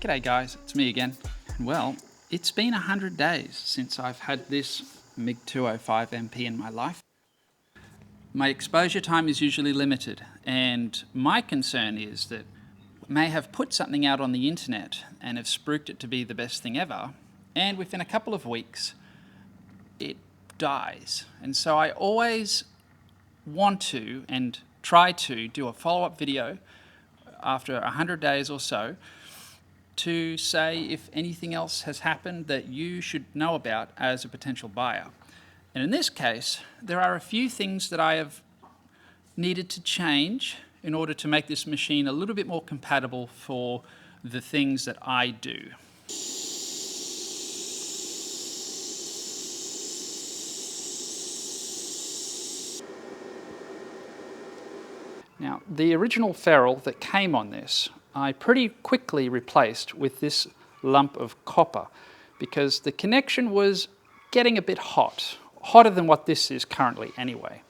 G'day guys, it's me again. Well, it's been 100 days since I've had this MIG205 MP in my life. My exposure time is usually limited, and my concern is that I may have put something out on the internet and have spruiked it to be the best thing ever, and within a couple of weeks it dies. And so I always want to and try to do a follow-up video after 100 days or so to say if anything else has happened that you should know about as a potential buyer. And in this case, there are a few things that I have needed to change in order to make this machine a little bit more compatible for the things that I do. Now, the original ferrule that came on this, I pretty quickly replaced with this lump of copper because the connection was getting a bit hot, hotter than what this is currently anyway.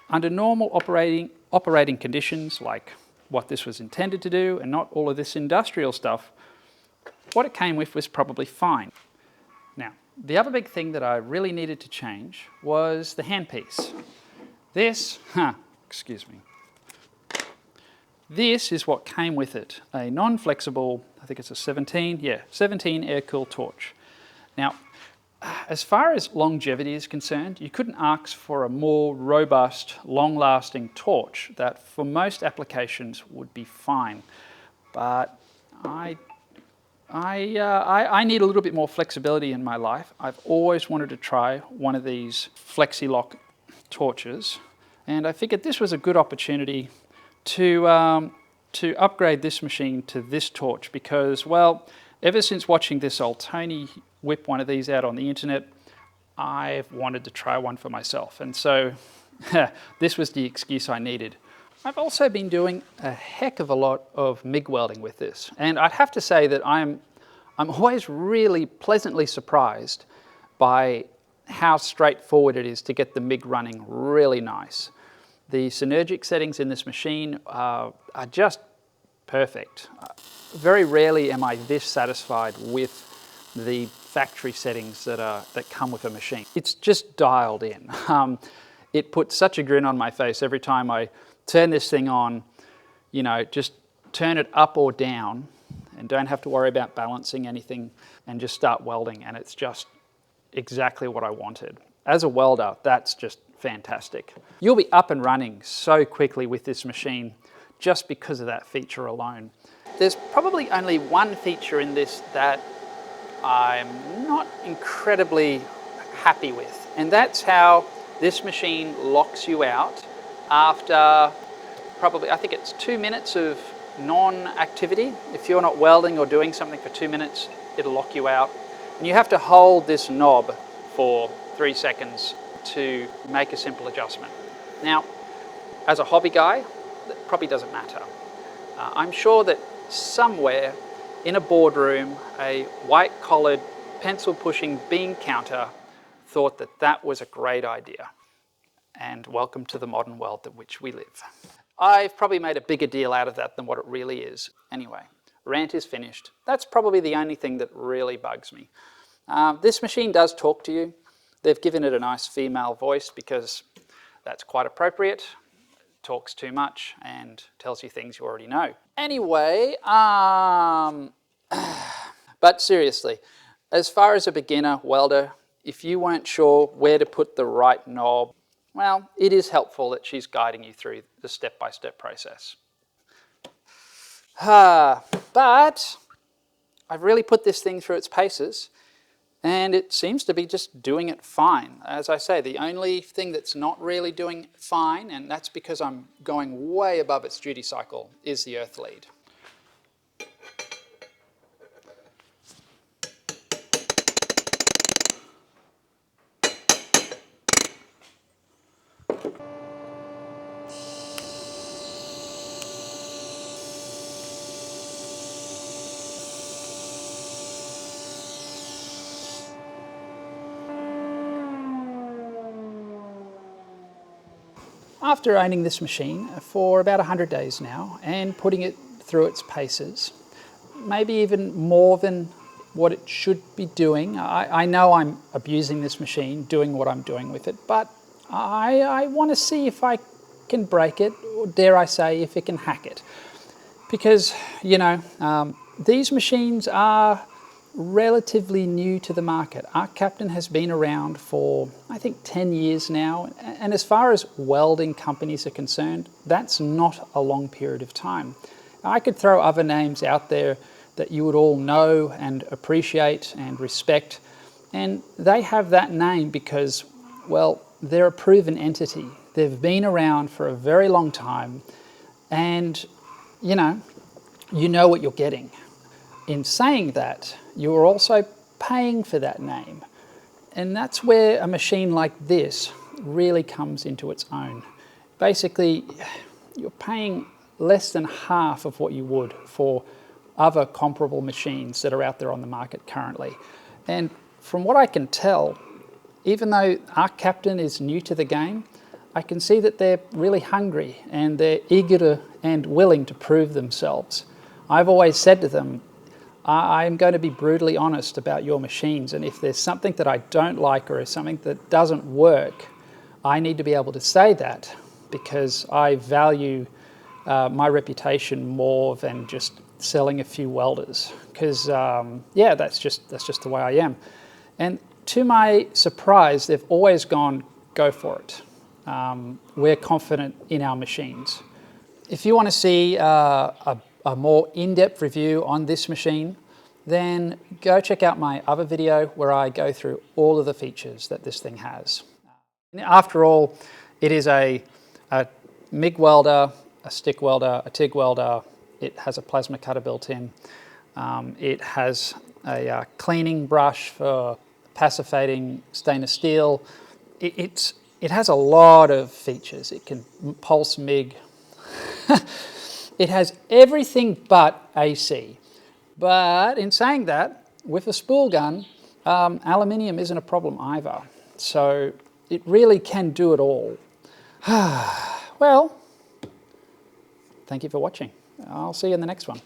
Under normal operating conditions, like what this was intended to do and not all of this industrial stuff, what it came with was probably fine. Now, the other big thing that I really needed to change was the handpiece. This, excuse me. This is what came with it, a non-flexible, I think it's a 17 air-cooled torch. Now, as far as longevity is concerned, you couldn't ask for a more robust, long-lasting torch that for most applications would be fine. But I need a little bit more flexibility in my life. I've always wanted to try one of these flexi-lock torches, and I figured this was a good opportunity to upgrade this machine to this torch because, well, ever since watching this old Tony whip one of these out on the internet, I've wanted to try one for myself. And so this was the excuse I needed. I've also been doing a heck of a lot of MIG welding with this. And I'd have to say that I'm always really pleasantly surprised by how straightforward it is to get the MIG running really nice. The synergic settings in this machine are just perfect. Very rarely am I this satisfied with the factory settings that come with a machine. It's just dialed in. It puts such a grin on my face every time I turn this thing on, you know, just turn it up or down and don't have to worry about balancing anything and just start welding, and it's just exactly what I wanted. As a welder, that's just fantastic. You'll be up and running so quickly with this machine just because of that feature alone. There's probably only one feature in this that I'm not incredibly happy with, and that's how this machine locks you out after probably, I think it's 2 minutes of non-activity. If you're not welding or doing something for 2 minutes, it'll lock you out. And you have to hold this knob for 3 seconds to make a simple adjustment. Now, as a hobby guy, that probably doesn't matter. I'm sure that somewhere in a boardroom, a white-collared, pencil-pushing bean counter thought that that was a great idea. And welcome to the modern world in which we live. I've probably made a bigger deal out of that than what it really is. Anyway, rant is finished. That's probably the only thing that really bugs me. This machine does talk to you. They've given it a nice female voice because that's quite appropriate. It talks too much and tells you things you already know. Anyway, but seriously, as far as a beginner welder, if you weren't sure where to put the right knob, well, it is helpful that she's guiding you through the step-by-step process. But I've really put this thing through its paces, and it seems to be just doing it fine. As I say, the only thing that's not really doing fine, and that's because I'm going way above its duty cycle, is the earth lead. After owning this machine for about 100 days now and putting it through its paces, maybe even more than what it should be doing. I know I'm abusing this machine, doing what I'm doing with it, but I want to see if I can break it, or dare I say, if it can hack it. Because, you know, these machines are relatively new to the market. ARCCAPTAIN has been around for, I think, 10 years now. And as far as welding companies are concerned, that's not a long period of time. I could throw other names out there that you would all know and appreciate and respect. And they have that name because, well, they're a proven entity. They've been around for a very long time. And, you know what you're getting. In saying that, you're also paying for that name. And that's where a machine like this really comes into its own. Basically, you're paying less than half of what you would for other comparable machines that are out there on the market currently. And from what I can tell, even though ARCCAPTAIN is new to the game, I can see that they're really hungry and they're eager to and willing to prove themselves. I've always said to them, I'm going to be brutally honest about your machines, and if there's something that I don't like or something that doesn't work, I need to be able to say that, because I value my reputation more than just selling a few welders. Because yeah, that's just the way I am. And to my surprise, they've always gone, go for it. We're confident in our machines. If you want to see a more in-depth review on this machine, then go check out my other video where I go through all of the features that this thing has. After all, it is a MIG welder, a stick welder, a TIG welder. It has a plasma cutter built in. It has a cleaning brush for pacivating stainless steel. It has a lot of features. It can pulse MIG. It has everything but AC. But in saying that, with a spool gun, aluminium isn't a problem either. So it really can do it all. Well, thank you for watching. I'll see you in the next one.